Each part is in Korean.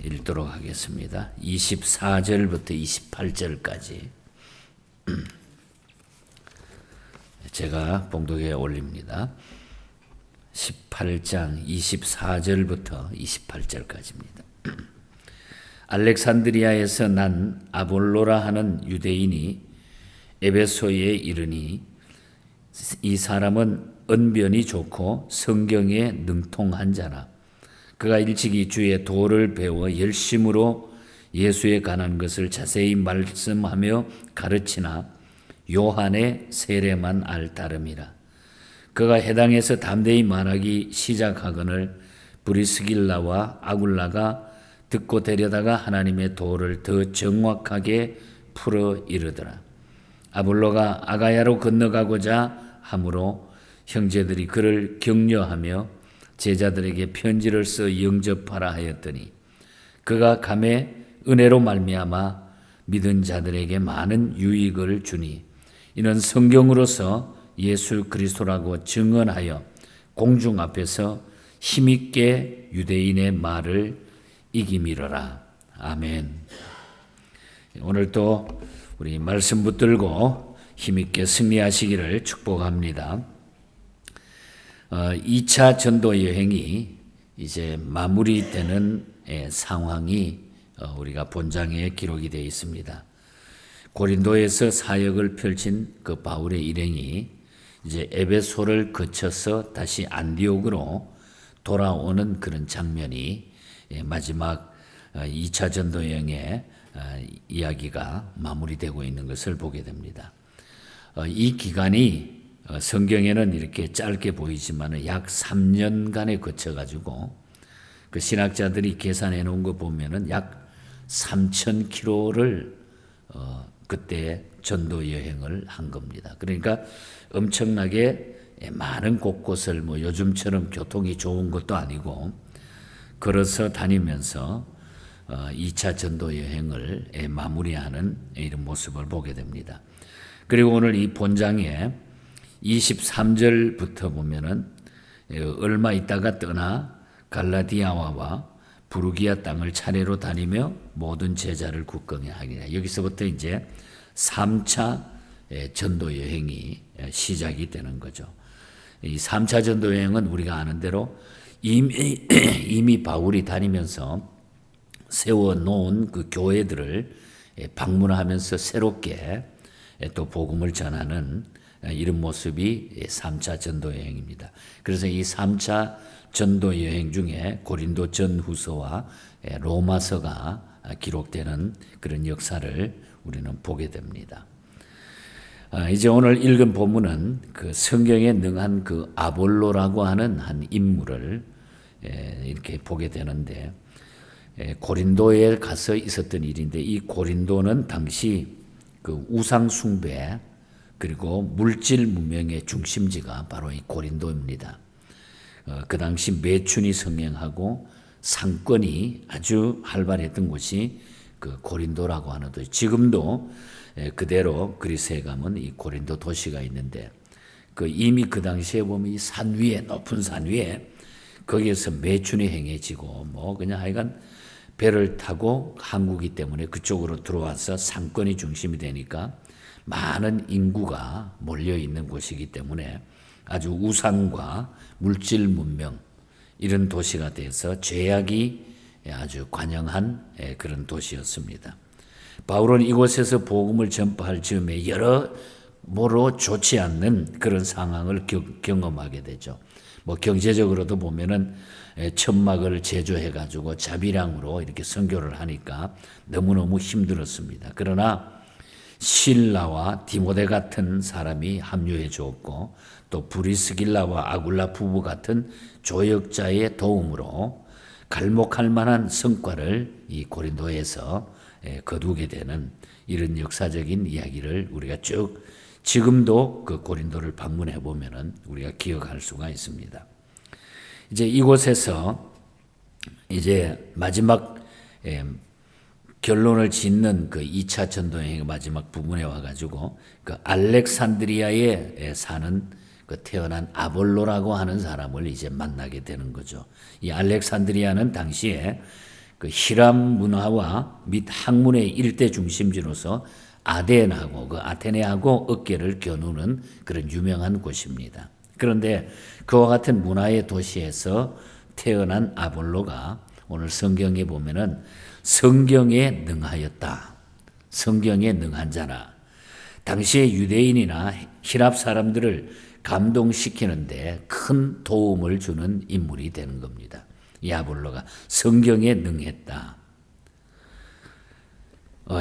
읽도록 하겠습니다. 24절부터 28절까지 제가 봉독에 올립니다. 18장 24절부터 28절까지입니다. 알렉산드리아에서 난 아볼로라 하는 유대인이 에베소에 이르니 이 사람은 언변이 좋고 성경에 능통한 자라. 그가 일찍이 주의 도를 배워 열심으로 예수에 관한 것을 자세히 말씀하며 가르치나 요한의 세례만 알 따름이라. 그가 해당에서 담대히 말하기 시작하거늘 브리스길라와 아굴라가 듣고 데려다가 하나님의 도를 더 정확하게 풀어 이르더라. 아볼로가 아가야로 건너가고자 하므로 형제들이 그를 격려하며 제자들에게 편지를 써 영접하라 하였더니 그가 감에 은혜로 말미암아 믿은 자들에게 많은 유익을 주니 이는 성경으로서 예수 그리스도라고 증언하여 공중 앞에서 힘있게 유대인의 말을 이기미러라. 아멘. 오늘 또 우리 말씀 붙들고 힘있게 승리하시기를 축복합니다. 2차 전도 여행이 이제 마무리되는 상황이 우리가 본장에 기록이 되어 있습니다. 고린도에서 사역을 펼친 그 바울의 일행이 이제 에베소를 거쳐서 다시 안디옥으로 돌아오는 그런 장면이 마지막 2차 전도 여행의 이야기가 마무리되고 있는 것을 보게 됩니다. 이 기간이 성경에는 이렇게 짧게 보이지만 약 3년간에 거쳐가지고 그 신학자들이 계산해 놓은 거 보면은 약 3,000km를 그때 전도 여행을 한 겁니다. 그러니까 엄청나게 많은 곳곳을 뭐 요즘처럼 교통이 좋은 것도 아니고 걸어서 다니면서 2차 전도 여행을 마무리하는 이런 모습을 보게 됩니다. 그리고 오늘 이 본장에 23절부터 보면은 얼마 있다가 떠나 갈라디아와 부르기아 땅을 차례로 다니며 모든 제자를 굳건히 하리라. 여기서부터 이제 3차 전도 여행이 시작이 되는 거죠. 이 3차 전도 여행은 우리가 아는 대로 이미 바울이 다니면서 세워놓은 그 교회들을 방문하면서 새롭게 또 복음을 전하는 이런 모습이 3차 전도 여행입니다. 그래서 이 3차 전도 여행 중에 고린도 전후서와 로마서가 기록되는 그런 역사를 우리는 보게 됩니다. 이제 오늘 읽은 본문은 그 성경에 능한 그 아볼로라고 하는 한 인물을 이렇게 보게 되는데 고린도에 가서 있었던 일인데 이 고린도는 당시 그 우상 숭배 그리고 물질 문명의 중심지가 바로 이 고린도입니다. 그 당시 매춘이 성행하고 상권이 아주 활발했던 곳이 그 고린도라고 하는 도시. 지금도 그대로 그리스에 가면 이 고린도 도시가 있는데 그 이미 그 당시에 보면 이 산 위에 높은 산 위에 거기에서 매춘이 행해지고 뭐 그냥 하여간 배를 타고 항구기 때문에 그쪽으로 들어와서 상권이 중심이 되니까 많은 인구가 몰려 있는 곳이기 때문에 아주 우상과 물질 문명 이런 도시가 돼서 죄악이 아주 관영한 그런 도시였습니다. 바울은 이곳에서 복음을 전파할 즈음에 여러모로 좋지 않는 그런 상황을 경험하게 되죠. 뭐 경제적으로도 보면은 천막을 제조해 가지고 자비량으로 이렇게 선교를 하니까 너무너무 힘들었습니다. 그러나 실라와 디모데 같은 사람이 합류해 주었고 또 브리스길라와 아굴라 부부 같은 조역자의 도움으로 갈목할 만한 성과를 이 고린도에서 거두게 되는 이런 역사적인 이야기를 우리가 쭉 지금도 그 고린도를 방문해 보면은 우리가 기억할 수가 있습니다. 이제 이곳에서 이제 마지막 결론을 짓는 그 2차 전도여행의 마지막 부분에 와가지고 그 알렉산드리아에 사는 그 태어난 아볼로라고 하는 사람을 이제 만나게 되는 거죠. 이 알렉산드리아는 당시에 그 히람 문화와 및 학문의 일대 중심지로서 아덴하고 그 아테네하고 어깨를 겨누는 그런 유명한 곳입니다. 그런데 그와 같은 문화의 도시에서 태어난 아볼로가 오늘 성경에 보면은 성경에 능하였다. 성경에 능한 자라. 당시의 유대인이나 히랍 사람들을 감동시키는데 큰 도움을 주는 인물이 되는 겁니다. 이 아볼로가 성경에 능했다.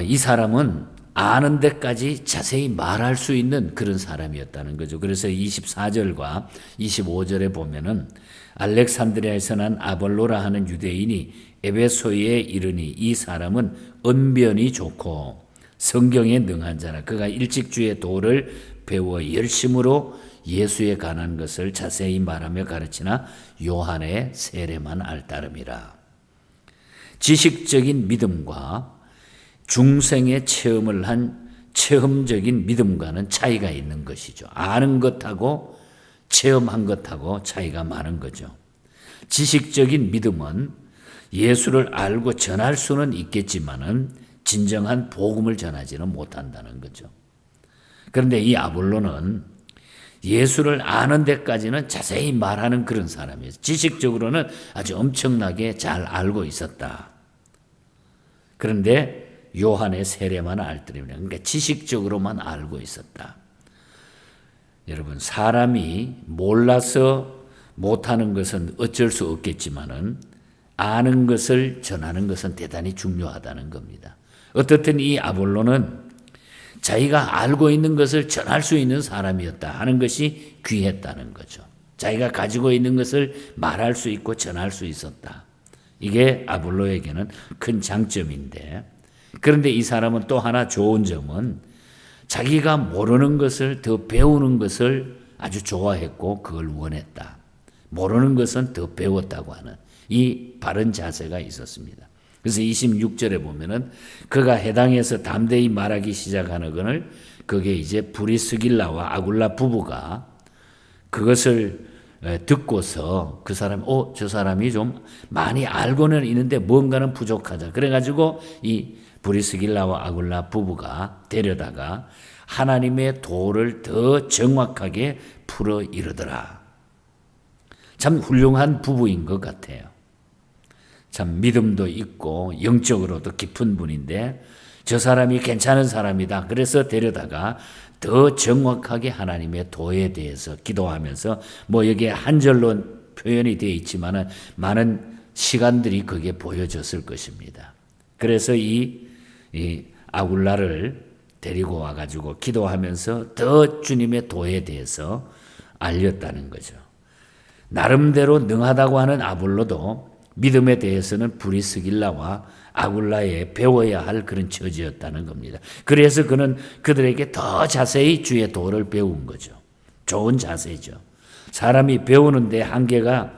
이 사람은 아는 데까지 자세히 말할 수 있는 그런 사람이었다는 거죠. 그래서 24절과 25절에 보면은 알렉산드리아에서 난 아볼로라 하는 유대인이 에베소에 이르니 이 사람은 언변이 좋고 성경에 능한 자라. 그가 일찍 주의 도를 배워 열심으로 예수에 관한 것을 자세히 말하며 가르치나 요한의 세례만 알 따름이라. 지식적인 믿음과 중생의 체험을 한 체험적인 믿음과는 차이가 있는 것이죠. 아는 것하고 체험한 것하고 차이가 많은 거죠. 지식적인 믿음은 예수를 알고 전할 수는 있겠지만은 진정한 복음을 전하지는 못한다는 거죠. 그런데 이 아볼로는 예수를 아는 데까지는 자세히 말하는 그런 사람이에요. 지식적으로는 아주 엄청나게 잘 알고 있었다. 그런데 요한의 세례만 알더니라. 그러니까 지식적으로만 알고 있었다. 여러분, 사람이 몰라서 못하는 것은 어쩔 수 없겠지만은 아는 것을 전하는 것은 대단히 중요하다는 겁니다. 어떻든 이 아볼로는 자기가 알고 있는 것을 전할 수 있는 사람이었다 하는 것이 귀했다는 거죠. 자기가 가지고 있는 것을 말할 수 있고 전할 수 있었다. 이게 아볼로에게는 큰 장점인데, 그런데 이 사람은 또 하나 좋은 점은 자기가 모르는 것을 더 배우는 것을 아주 좋아했고 그걸 원했다. 모르는 것은 더 배웠다고 하는 이 바른 자세가 있었습니다. 그래서 26절에 보면은 그가 해당해서 담대히 말하기 시작하는 그게 이제 브리스길라와 아굴라 부부가 그것을 듣고서 그 사람, 저 사람이 좀 많이 알고는 있는데 뭔가는 부족하다. 그래가지고 이 브리스길라와 아굴라 부부가 데려다가 하나님의 도를 더 정확하게 풀어 이르더라. 참 훌륭한 부부인 것 같아요. 참 믿음도 있고 영적으로도 깊은 분인데 저 사람이 괜찮은 사람이다. 그래서 데려다가 더 정확하게 하나님의 도에 대해서 기도하면서 여기에 한 절로 표현이 되어 있지만은 많은 시간들이 거기에 보여졌을 것입니다. 그래서 이 아굴라를 데리고 와가지고 기도하면서 더 주님의 도에 대해서 알렸다는 거죠. 나름대로 능하다고 하는 아볼로도 믿음에 대해서는 브리스길라와 아굴라에 배워야 할 그런 처지였다는 겁니다. 그래서 그는 그들에게 더 자세히 주의 도를 배운 거죠. 좋은 자세죠. 사람이 배우는데 한계가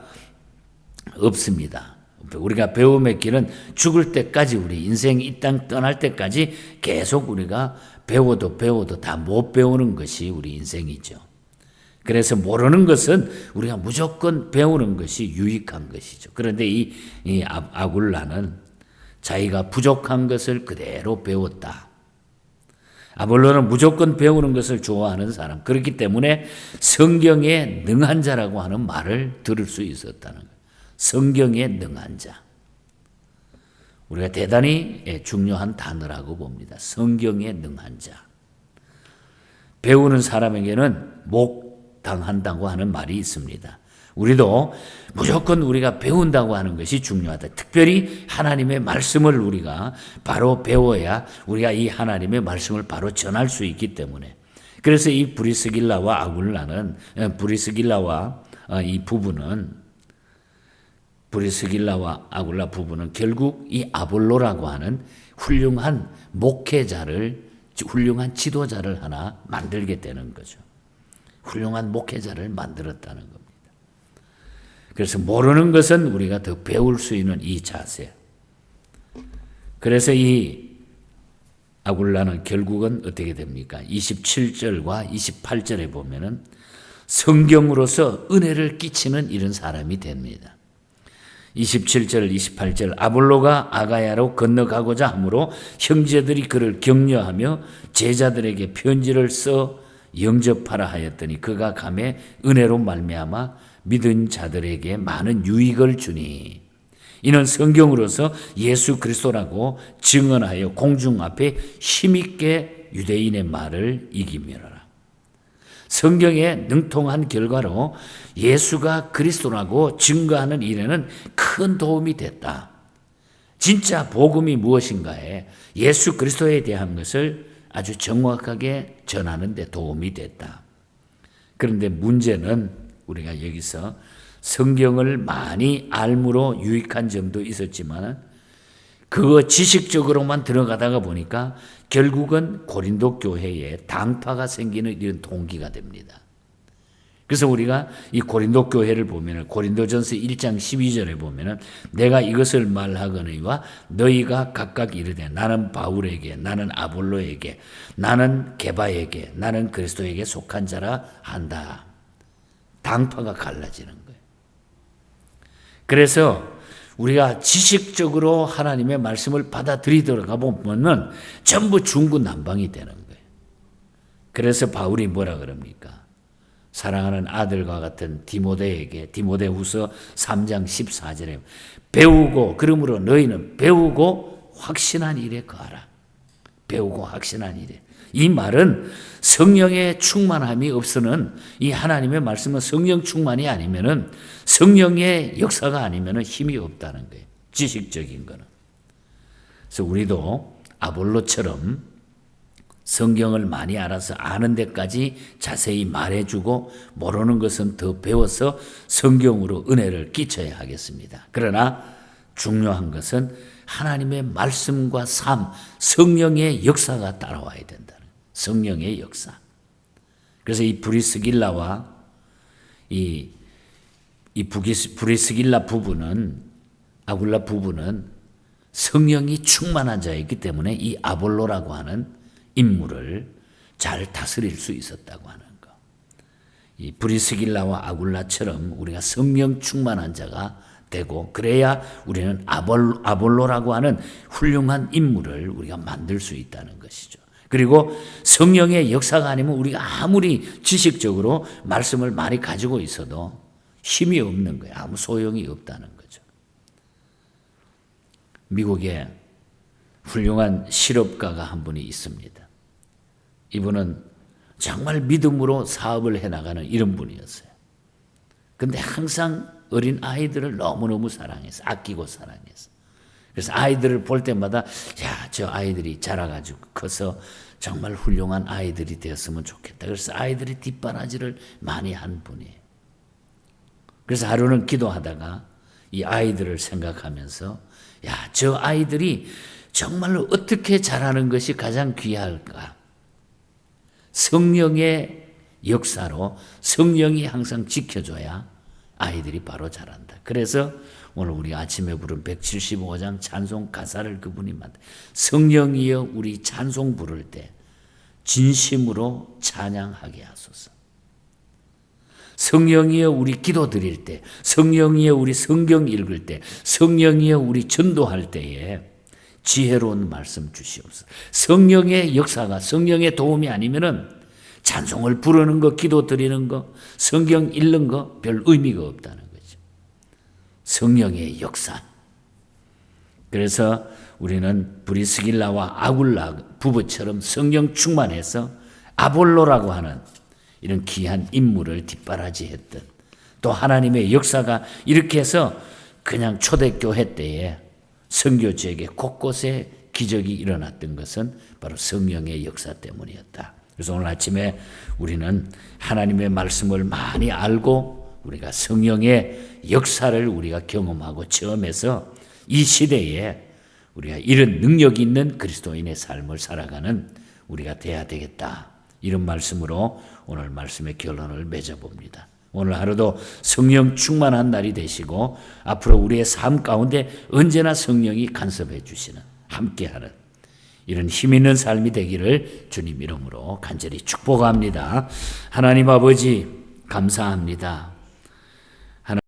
없습니다. 우리가 배움의 길은 죽을 때까지, 우리 인생 이 땅 떠날 때까지 계속 우리가 배워도 다 못 배우는 것이 우리 인생이죠. 그래서 모르는 것은 우리가 무조건 배우는 것이 유익한 것이죠. 그런데 이 아굴라는 자기가 부족한 것을 그대로 배웠다. 아볼로는 무조건 배우는 것을 좋아하는 사람. 그렇기 때문에 성경에 능한 자라고 하는 말을 들을 수 있었다는 거예요. 성경에 능한 자. 우리가 대단히 중요한 단어라고 봅니다. 성경에 능한 자. 배우는 사람에게는 당한다고 하는 말이 있습니다. 우리도 무조건 우리가 배운다고 하는 것이 중요하다. 특별히 하나님의 말씀을 우리가 바로 배워야 우리가 이 하나님의 말씀을 바로 전할 수 있기 때문에. 그래서 이 브리스길라와 아굴라 부부는 결국 이 아볼로라고 하는 훌륭한 목회자를, 훌륭한 지도자를 하나 만들게 되는 거죠. 훌륭한 목회자를 만들었다는 겁니다. 그래서 모르는 것은 우리가 더 배울 수 있는 이 자세. 그래서 이 아굴라는 결국은 어떻게 됩니까? 27절과 28절에 보면은 성경으로서 은혜를 끼치는 이런 사람이 됩니다. 27절 28절 아볼로가 아가야로 건너가고자 하므로 형제들이 그를 격려하며 제자들에게 편지를 써 영접하라 하였더니 그가 감에 은혜로 말미암아 믿은 자들에게 많은 유익을 주니 이는 성경으로서 예수 그리스도라고 증언하여 공중 앞에 힘있게 유대인의 말을 이기며라. 성경에 능통한 결과로 예수가 그리스도라고 증거하는 일에는 큰 도움이 됐다. 진짜 복음이 무엇인가에 예수 그리스도에 대한 것을 아주 정확하게 전하는 데 도움이 됐다. 그런데 문제는 우리가 여기서 성경을 많이 알므로 유익한 점도 있었지만 그거 지식적으로만 들어가다가 보니까 결국은 고린도 교회에 당파가 생기는 이런 동기가 됩니다. 그래서 우리가 이 고린도 교회를 보면 고린도전서 1장 12절에 보면 내가 이것을 말하거니와 너희가 각각 이르되 나는 바울에게 나는 아볼로에게 나는 게바에게 나는 그리스도에게 속한 자라 한다. 당파가 갈라지는 거예요. 그래서 우리가 지식적으로 하나님의 말씀을 받아들이다가 보면 전부 중구난방이 되는 거예요. 그래서 바울이 뭐라 그럽니까? 사랑하는 아들과 같은 디모데에게 디모데후서 3장 14절에 배우고 그러므로 너희는 배우고 확신한 일에 거하라. 배우고 확신한 일에. 이 말은 성령의 충만함이 없으는 이 하나님의 말씀은 성령 충만이 아니면은 성령의 역사가 아니면은 힘이 없다는 거예요. 지식적인 거는. 그래서 우리도 아볼로처럼 성경을 많이 알아서 아는 데까지 자세히 말해주고 모르는 것은 더 배워서 성경으로 은혜를 끼쳐야 하겠습니다. 그러나 중요한 것은 하나님의 말씀과 삶, 성령의 역사가 따라와야 된다는 거예요. 성령의 역사. 그래서 이 브리스길라와 이 브리스길라 부부는 아굴라 부부는 성령이 충만한 자였기 때문에 이 아볼로라고 하는 인물을 잘 다스릴 수 있었다고 하는 거. 이 브리스길라와 아굴라처럼 우리가 성령 충만한 자가 되고 그래야 우리는 아볼로라고 하는 훌륭한 인물을 우리가 만들 수 있다는 것이죠. 그리고 성령의 역사가 아니면 우리가 아무리 지식적으로 말씀을 많이 가지고 있어도 힘이 없는 거예요. 아무 소용이 없다는 거죠. 미국에 훌륭한 실업가가 한 분이 있습니다. 이분은 정말 믿음으로 사업을 해나가는 이런 분이었어요. 근데 항상 어린 아이들을 너무너무 사랑해서 아끼고 사랑해서 그래서 아이들을 볼 때마다 야, 저 아이들이 자라가지고 커서 정말 훌륭한 아이들이 되었으면 좋겠다. 그래서 아이들이 뒷바라지를 많이 한 분이에요. 그래서 하루는 기도하다가 이 아이들을 생각하면서 야, 저 아이들이 정말로 어떻게 자라는 것이 가장 귀할까? 성령의 역사로 성령이 항상 지켜줘야 아이들이 바로 자란다. 그래서 오늘 우리 아침에 부른 175장 찬송 가사를 그분이 만든 성령이여 우리 찬송 부를 때 진심으로 찬양하게 하소서. 성령이여 우리 기도 드릴 때, 성령이여 우리 성경 읽을 때, 성령이여 우리 전도할 때에 지혜로운 말씀 주시옵소서. 성령의 역사가 성령의 도움이 아니면은 찬송을 부르는 거, 기도 드리는 거, 성경 읽는 거 별 의미가 없다는 거죠. 성령의 역사. 그래서 우리는 브리스길라와 아굴라 부부처럼 성령 충만해서 아볼로라고 하는 이런 귀한 인물을 뒷바라지했던 또 하나님의 역사가 이렇게 해서 그냥 초대교회 때에 선교지에게 곳곳에 기적이 일어났던 것은 바로 성령의 역사 때문이었다. 그래서 오늘 아침에 우리는 하나님의 말씀을 많이 알고 우리가 성령의 역사를 우리가 경험하고 체험해서 이 시대에 우리가 이런 능력 있는 그리스도인의 삶을 살아가는 우리가 돼야 되겠다. 이런 말씀으로 오늘 말씀의 결론을 맺어봅니다. 오늘 하루도 성령 충만한 날이 되시고 앞으로 우리의 삶 가운데 언제나 성령이 간섭해 주시는 함께하는 이런 힘 있는 삶이 되기를 주님 이름으로 간절히 축복합니다. 하나님 아버지 감사합니다.